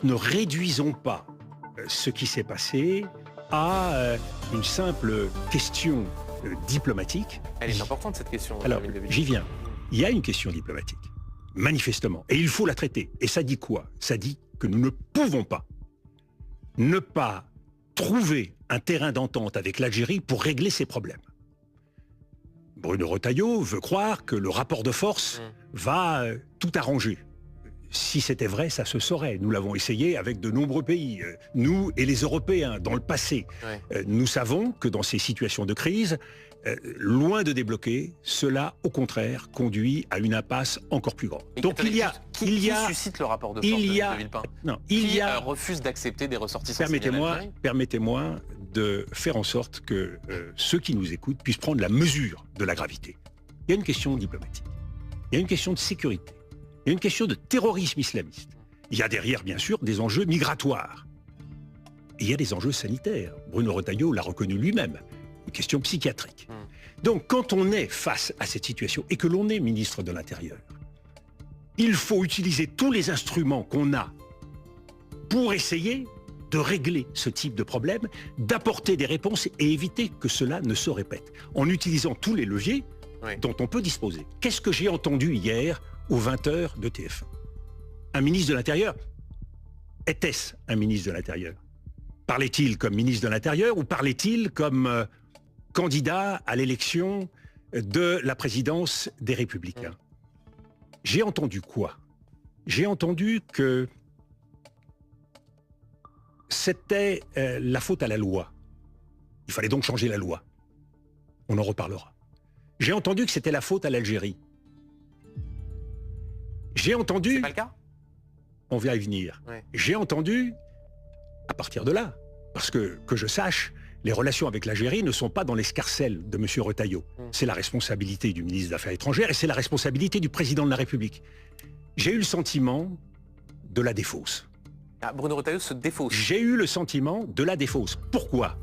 Ne réduisons pas ce qui s'est passé à une simple question diplomatique. Elle est importante cette question. Alors, j'y viens. Il y a une question diplomatique, manifestement, et il faut la traiter. Et ça dit quoi? Ça dit que nous ne pouvons pas ne pas trouver un terrain d'entente avec l'Algérie pour régler ces problèmes. Bruno Retailleau veut croire que le rapport de force va tout arranger. Si c'était vrai, ça se saurait. Nous l'avons essayé avec de nombreux pays, nous et les Européens, dans le passé. Ouais. Nous savons que dans ces situations de crise, loin de débloquer, cela, au contraire, conduit à une impasse encore plus grande. Donc qui suscite le rapport de force de Villepin? Non, qui refuse d'accepter des ressortissants? Permettez-moi de faire en sorte que ceux qui nous écoutent puissent prendre la mesure de la gravité. Il y a une question diplomatique, il y a une question de sécurité, il y a une question de terrorisme islamiste. Il y a derrière, bien sûr, des enjeux migratoires. Et il y a des enjeux sanitaires. Bruno Retailleau l'a reconnu lui-même. Une question psychiatrique. Donc, quand on est face à cette situation et que l'on est ministre de l'Intérieur, il faut utiliser tous les instruments qu'on a pour essayer de régler ce type de problème, d'apporter des réponses et éviter que cela ne se répète, en utilisant tous les leviers dont on peut disposer. Qu'est-ce que j'ai entendu hier aux 20h de TF1? Un ministre de l'Intérieur? Était-ce un ministre de l'Intérieur? Parlait-il comme ministre de l'Intérieur ou parlait-il comme candidat à l'élection de la présidence des Républicains? J'ai entendu quoi? J'ai entendu que c'était la faute à la loi. Il fallait donc changer la loi. On en reparlera. J'ai entendu que c'était la faute à l'Algérie. J'ai entendu... C'est pas le cas? On va y venir. Ouais. J'ai entendu, à partir de là, parce que je sache, les relations avec l'Algérie ne sont pas dans l'escarcelle de M. Retailleau. C'est la responsabilité du ministre des Affaires étrangères et c'est la responsabilité du président de la République. J'ai eu le sentiment de la défausse. Ah, Bruno Retailleau se défausse. J'ai eu le sentiment de la défausse. Pourquoi?